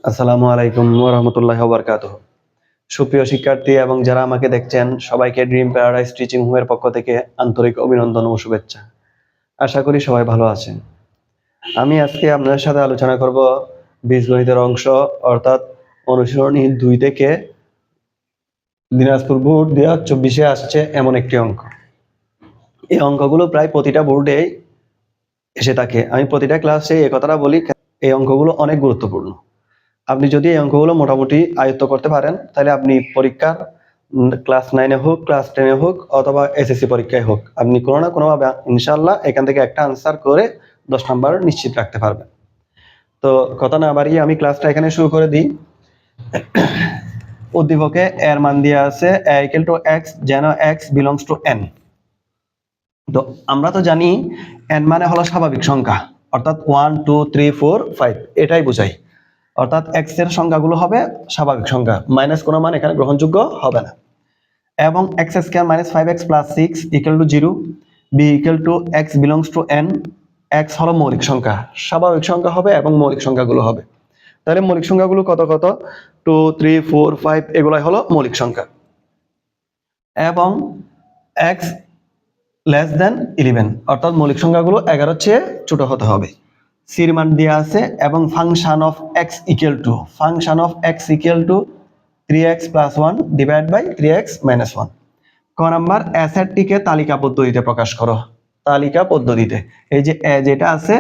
আসসালামু আলাইকুম ওয়া রাহমাতুল্লাহি ওয়া বারাকাতুহু। সুপ্রিয় শিক্ষার্থী এবং যারা আমাকে দেখছেন সবাইকে ড্রিম প্যারাডাইস টিচিং হোমের পক্ষ থেকে আন্তরিক অভিনন্দন ও শুভেচ্ছা। আশা করি সবাই ভালো আছেন। আমি আজকে আপনাদের সাথে আলোচনা করব বীজগণিতের অংশ অর্থাৎ অনুশীলনী 2 থেকে দিনাজপুর বোর্ড 2024 এ আসছে এমন একটি অঙ্ক। এই অঙ্কগুলো প্রায় প্রতিটা বোর্ডেই এসে থাকে। আমি প্রতিটা ক্লাসে এই কথাটা বলি, এই অঙ্কগুলো অনেক গুরুত্বপূর্ণ। আপনি যদি এই অঙ্কগুলো মোটামুটি আয়ত্ত করতে পারেন তাহলে আপনি পরীক্ষার ক্লাস 9 এ হোক, ক্লাস 10 এ হোক অথবা এসএসসি পরীক্ষায় হোক, আপনি কোনো না কোনোভাবে ইনশাআল্লাহ এখান থেকে একটা আনসার করে 10 নাম্বার নিশ্চিত রাখতে পারবেন। তো কথা না বাড়িয়ে আমি ক্লাসটা এখানে শুরু করে দিই। উদ্দীপকে এর মান দেওয়া আছে a = x যেন x belongs to n। তো আমরা তো জানি n মানে হলো স্বাভাবিক সংখ্যা, অর্থাৎ 1 2 3 4 5 এটাই বোঝায়। অর্থাৎ x এর সংখ্যাগুলো হবে স্বাভাবিক সংখ্যা, মাইনাস কোনো মান এখানে গ্রহণযোগ্য হবে না। এবং x² - 5x + 6 = 0, b = x belongs to n, x হলো মৌলিক সংখ্যা, স্বাভাবিক সংখ্যা হবে এবং মৌলিক সংখ্যাগুলো হবে। তাহলে মৌলিক সংখ্যাগুলো কত কত 2 3 4 5 এগুলাই হলো মৌলিক সংখ্যা। এবং x <11 অর্থাৎ মৌলিক সংখ্যাগুলো 11 এর চেয়ে ছোট হতে হবে। সির মান দেওয়া আছে এবং function of x = 3x + 1 / 3x - 1। ক নাম্বার অ্যাসেটটিকে তালিকা পদ্ধতিতে প্রকাশ করো। তালিকা পদ্ধতিতে এই যে যেটা আছে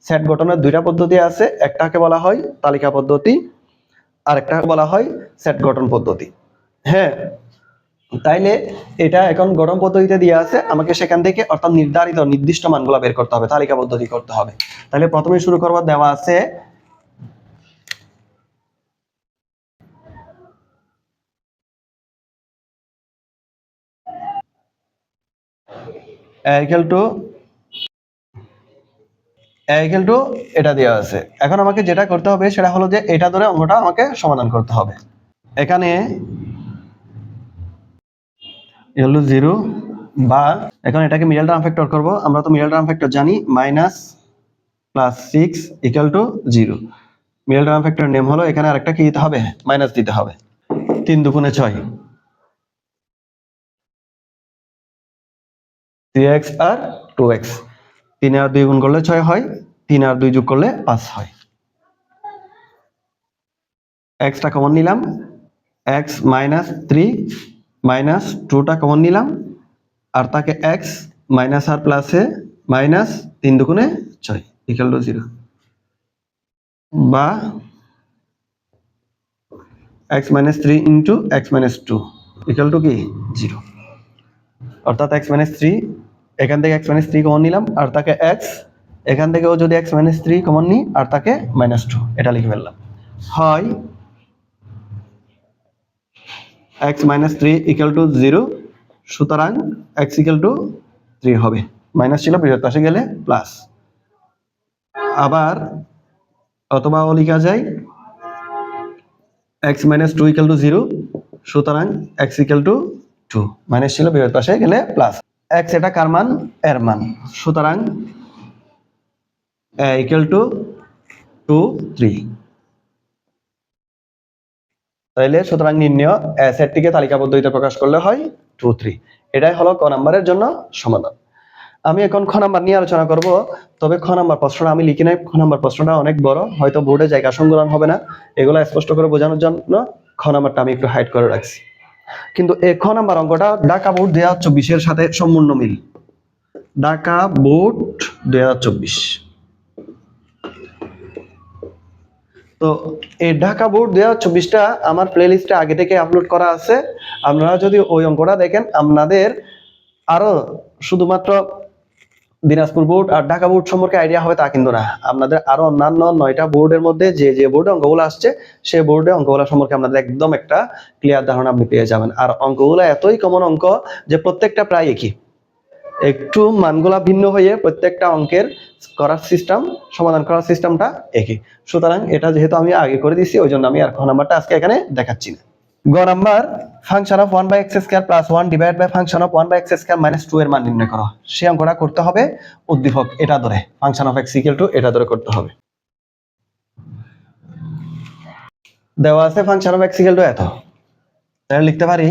সেট গঠনের দুইটা পদ্ধতি আছে, একটাকে বলা হয় তালিকা পদ্ধতি আর একটা বলা হয় সেট গঠন পদ্ধতি। হ্যাঁ, তাইলে এটা এখন গঠন পদ্ধতিতে দেওয়া আছে, আমাকে সেখান থেকে অর্থাৎ নির্দিষ্ট মানগুলো বের করতে হবে, তালিকা পদ্ধতি করতে হবে। তাহলে প্রথমে শুরু করব, দেওয়া আছে এটা দেওয়া আছে। এখন আমাকে যেটা করতে হবে সেটা হলো যে এটা ধরে অঙ্কটা আমাকে সমাধান করতে হবে। এখানে 0 বা এখন এটাকে মিডল টার্ম ফ্যাক্টর করব। আমরা তো মিডল টার্ম ফ্যাক্টর জানি, -+6 = 0। মিডল টার্ম ফ্যাক্টর নেম হলো, এখানে আরেকটা কি দিতে হবে, মাইনাস দিতে হবে। 3 দুগুণে 6, 3x আর 2x, 3 আর 2 গুণ করলে 6 হয়, 3 আর 2 যোগ করলে 5 হয়। x টা কমন নিলাম, x - 3 - 2টা কমন নিলাম, আর তাকে x মাইনাস আর প্লাসে মাইনাস 3 দুগুণে 6 = 0, বা x - 3 × x - 2 = কি 0। অর্থাৎ x - 3, এখান থেকে x - 3 কমন নিলাম আর তাকে x, এখান থেকেও যদি x - 3 কমন নিই আর তাকে -2, এটা লিখে ফেললাম। হয় x - 3 = 0, সুতরাং x = 3 হবে। মাইনাস ছিল, বৃহৎ পাশে গেলে প্লাস। আবার অথবা লেখা যায় x - 2 = 0, সুতরাং x = 2, মাইনাস ছিল, বৃহৎ পাশে গেলে প্লাস। x এটা কার মান, এর মান, সুতরাং a = 2 3। তাইলে সুতরাং নির্ণয় সেটটিকে তালিকা পদ্ধতিতে প্রকাশ করলে হয় 2 3। এটাই হলো ক নাম্বারের জন্য সমাধান। আমি এখন খ নাম্বার নিয়ে আলোচনা করব, তবে খ নাম্বার প্রশ্নটা আমি লিখি নাই, খ নাম্বার প্রশ্নটা অনেক বড়, হয়তো বোর্ডে জায়গা সংকুলান হবে না, এগুলো স্পষ্ট করে বোঝানোর জন্য খ নাম্বারটা আমি একটু হাইড করে রাখছি। কিন্তু এই খ নাম্বার অঙ্কটা ঢাকা বোর্ড 2024 এর সাথে সম্পূর্ণ মিল। ঢাকা বোর্ড 2024। তো এই ঢাকা বোর্ড 2024টা আমার প্লেলিস্টে আগে থেকে আপলোড করা আছে। আপনারা যদি ওই অঙ্কটা দেখেন, আপনাদের আরো শুধুমাত্র দিনাজপুর বোর্ড আর ঢাকা বোর্ড সম্পর্কে আইডিয়া হবে তা কিন্তু না, আপনাদের আরো অন্যান্য 9টা বোর্ডের মধ্যে যে বোর্ডে অঙ্কগুলো আসছে সেই বোর্ডে অঙ্কগুলো সম্পর্কে আপনাদের একদম একটা ক্লিয়ার ধারণা আপনি পেয়ে যাবেন। আর অঙ্কগুলো এতই কমন অঙ্ক যে প্রত্যেকটা প্রায় একই, একটু মানগুলা ভিন্ন হয়ে প্রত্যেকটা অঙ্কের করার সিস্টেম, সমাধান করার সিস্টেমটা একই। সুতরাং এটা যেহেতু আমি আগে করে দিচ্ছি, ওই জন্য আমি আর খ নাম্বারটা আজকে এখানে দেখাচ্ছি না। গ number, function of 1/x² + 1 / function of 1/x² - 2 এর মান নির্ণয় করো। সেই অঙ্কটা করতে হবে উদ্দীপক এটা ধরে, ফাংশন অফ x = এটা ধরে করতে হবে। দেওয়া আছে function of x equal to এত, তাহলে লিখতে পারি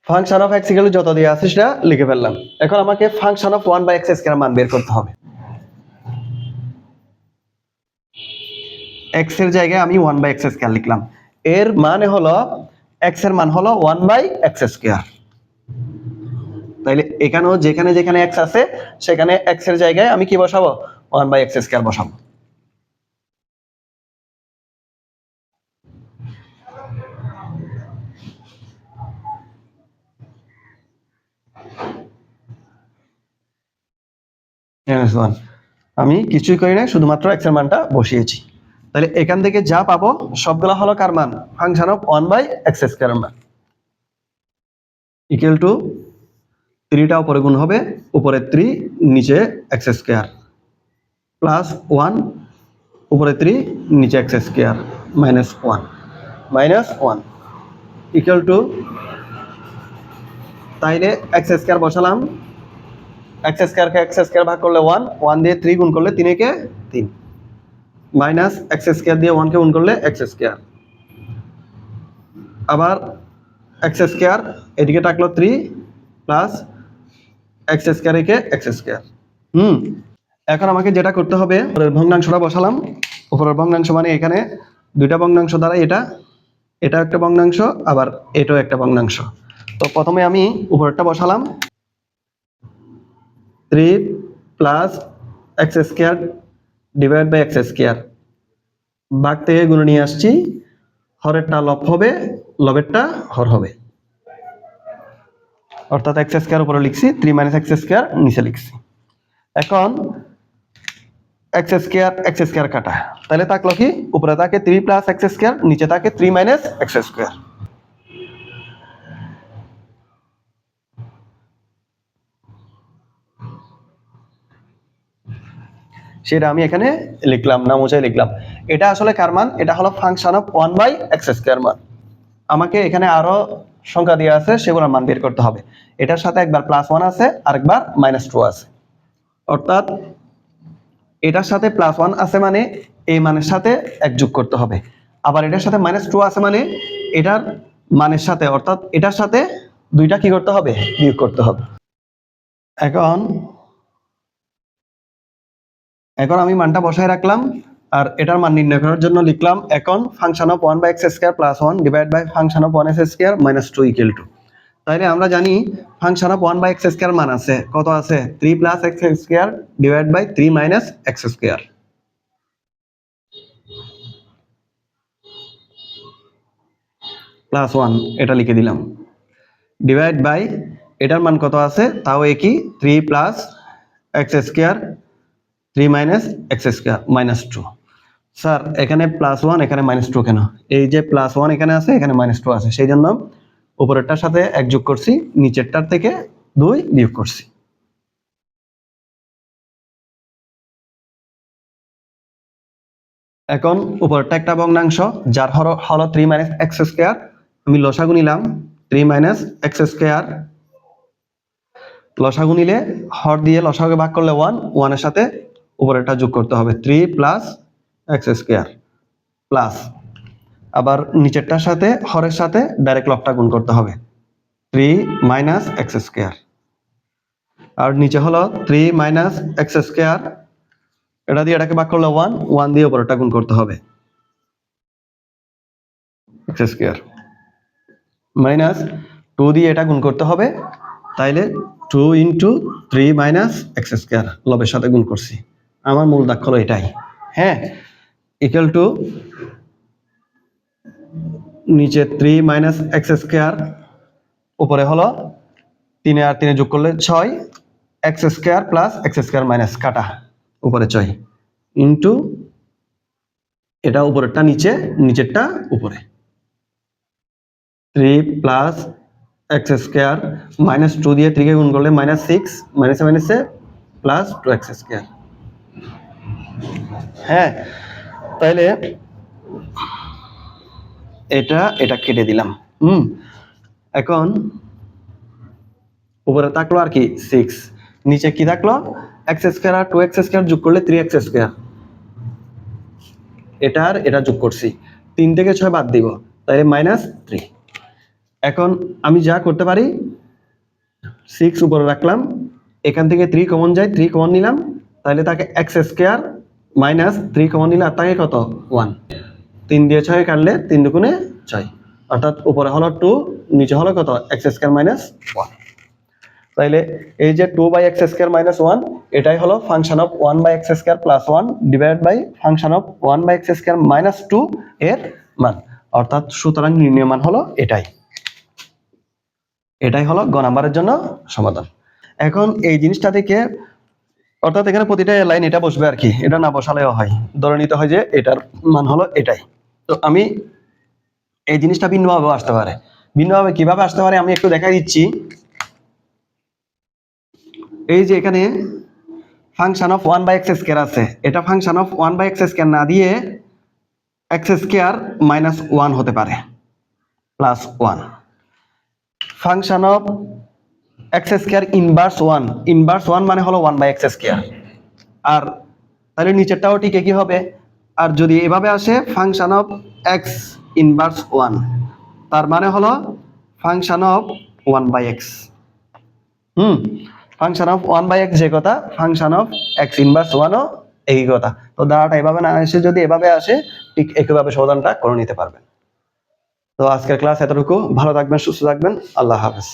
function of x equal to যত দিয়ে আছে সেটা লিখে ফেললাম। এখন আমাকে ফাংশন অফ 1/x স্কয়ার মান বের করতে হবে। x এর জায়গায় আমি 1/x স্কয়ার লিখলাম, এর মানে হলো x এর মান হলো 1/x স্কয়ার। তাইলে এখানেও যেখানে যেখানে x আছে সেখানে x এর জায়গায় আমি কি বসাবো, 1/x স্কয়ার বসাবো। আমি কিছুই করি না, শুধুমাত্র x এর মানটা বসিয়েছি। তাহলে এখান থেকে যা পাবো সবগুলা হলো কার মান, ফাংশন অফ 1/x স্কয়ার মান, ইকুয়াল টু 3টা উপরে গুণ হবে, উপরে 3 নিচে x স্কয়ার প্লাস 1 উপরে 3 নিচে x square minus 1 equal to, তাইলে x স্কয়ার বসালাম, x স্কয়ারকে x স্কয়ার ভাগ করলে 1 দিয়ে 3 গুণ করলে 3 কে 3 মাইনাস x স্কয়ার দিয়ে 1 কে গুণ করলে x স্কয়ার, আবার x স্কয়ার এদিকে থাকলো 3 প্লাস x স্কয়ার একে x স্কয়ার। এখন আমাকে যেটা করতে হবে, উপরের ভগ্নাংশটা বসালাম, উপরের ভগ্নাংশ মানে এখানে দুইটা ভগ্নাংশ দ্বারা এটা একটা ভগ্নাংশ, আবার এটাও একটা ভগ্নাংশ। তো প্রথমে আমি উপরেরটা বসালাম, 3 plus x square divide by x square, ভাগ থেকে গুণে নিয়ে আসছি, হরেরটা লব হবে, লবেরটা হর হবে, অর্থাৎ x স্কয়ার উপরে লিখছি, 3 - x স্কয়ার নিচে লিখছি। এখন x স্কয়ার কাটা, তাহলে থাকলো কি, উপরে থাকে 3 প্লাস x স্কয়ার, নিচে থাকে 3 - x স্কয়ার। সেটা আমি এখানে লিখলাম না, মুছে লিখলাম। এটা আসলে কার মান, এটা হলো ফাংশন অফ 1/x স্কয়ার মান। আমাকে এখানে আরো সংখ্যা দেওয়া আছে, সেগুলোর মান বের করতে হবে। এটার সাথে একবার +1 আছে, আরেকবার -2 আছে, অর্থাৎ এটার সাথে +1 আছে মানে এই মানের সাথে 1 যোগ করতে হবে, আবার এটার সাথে -2 আছে মানে এটার মানের সাথে, অর্থাৎ এটার সাথে দুইটা কি করতে হবে, বিয়োগ করতে হবে। এখন আমি মানটা বসায় রাখলাম, আর এটার মান নির্ণয় করার জন্য লিখলাম এখন function of 1/x square +1 divide by function of 1x square -2 equal to. তাইলে আমরা জানি ফাংশন অফ 1/x স্কয়ার মান আছে, কত আছে, 3 plus x square divide by 3 minus x square, +1 এটা লিখে দিলাম, ডিভাইড বাই এটার মান কত আছে, তাও একই, 3 plus x square 3 minus x square -2। Sir এখানে +1 এখানে -2 কেন, এই যে +1 এখানে আছে, এখানে -2 আছে, সেই জন্য উপরেরটার সাথে 1 যোগ করছি, নিচেরটার থেকে 2 বিয়োগ করছি। এখন উপরেরটা একটা ভগ্নাংশ যার হলো 3 - x স্কয়ার, আমি লসাগু নিলাম, 3 - x স্কয়ার, লসাগু নিলে হর দিয়ে লসাগুকে ভাগ করলে 1 এর সাথে উপরেরটা যোগ করতে হবে, 3 প্লাস x স্কয়ার প্লাস, আবার নিচেরটার সাথে হরের সাথে ডাইরেক্ট লবটা গুণ করতে হবে, 3 মাইনাস x স্কয়ার, আর নিচে হলো 3 মাইনাস x স্কয়ার, এটা দিয়ে এটাকে ভাগ করলে 1 দিয়ে উপরেরটা গুণ করতে হবে, x স্কয়ার মাইনাস 2 দিয়ে এটা গুণ করতে হবে, তাইলে 2 ইন্টু 3 মাইনাস x স্কয়ার, লবের সাথে গুণ করছি, আমার মূল দাগ হলো এটাই, হ্যাঁ, ইকুয়াল টু নিচে 3 মাইনাস x স্কয়ার, উপরে হলো 3 আর 3 যোগ করলে 6, x square plus x square minus কাটা, উপরে 6 ইন্টু এটা উপরেরটা নিচে, নিচেরটা উপরে, 3 প্লাস x স্কয়ার -2 দিয়ে 3 কে গুণ করলে -6, মাইনাসে মাইনাসে প্লাস 2x স্কয়ার। হ্যাঁ, তাইলে এটা কেটে দিলাম। এখন উপরে থাকলো আর কি 6, নিচে কি থাকলো, এক্স স্কোয়ার আর 2x স্কোয়ার যোগ করলে 3x স্কোয়ার, এটা আর এটা যোগ করছি, 3 থেকে 6 বাদ দিব, তাহলে -3। এখন আমি যা করতে পারি 6 উপরে রাখলাম, এখান থেকে 3 কমন যায়, 3 কমন নিলাম, তাহলে তাকে x স্কোয়ার মাইনাস 3 কমন নিলে আর থাকে কত 1, 3 দিয়ে 6 কাটলে 3 দুগুণে 6, অর্থাৎ উপরে হলো 2, নিচে হলো কত x স্কোয়ার মাইনাস 1। তাইলে এই যে 2/x স্কোয়ার মাইনাস 1 এটাই হলো function of 1/x square plus 1 divide by function of 1/x square minus 2 এর মান, অর্থাৎ সুতরাং নির্ণয় মান হলো এটাই। এটাই হলো গ নাম্বারের জন্য সমাধান। এখন এই জিনিসটা থেকে, অর্থাৎ এখানে প্রতিটা লাইন এটা বসবে আর কি, এটা না বসালেও হয়, ধরে নিতে হয় যে এটার মান হলো এটাই। তো আমি এই জিনিসটা ভিন্নভাবে আসতে পারে, ভিন্নভাবে কিভাবে আসতে পারে আমি একটু দেখাই দিচ্ছি। এই যে এখানে ফাংশন অফ 1/x স্কয়ার আছে, এটা ফাংশন অফ 1/x স্কয়ার না দিয়ে x স্কয়ার মাইনাস 1 হতে পারে plus 1। Function of x square inverse 1, inverse 1 মানে হলো 1/x স্কয়ার, আর তাহলে নিচেরটাও ঠিক একই হবে। আর যদি এভাবে আসে ফাংশন অফ x ইনভার্স 1, তার মানে হলো function of 1/x। Function of 1/x যে কথা, ফাংশন অফ x ইনভার্স 1 ও একই কথা। তো দাঁড়াটা এভাবে না আসে, যদি এভাবে আসে ঠিক একইভাবে সমাধানটা করে নিতে পারবেন। তো আজকের ক্লাস এতটুকু, ভালো থাকবেন, সুস্থ থাকবেন, আল্লাহ হাফেজ।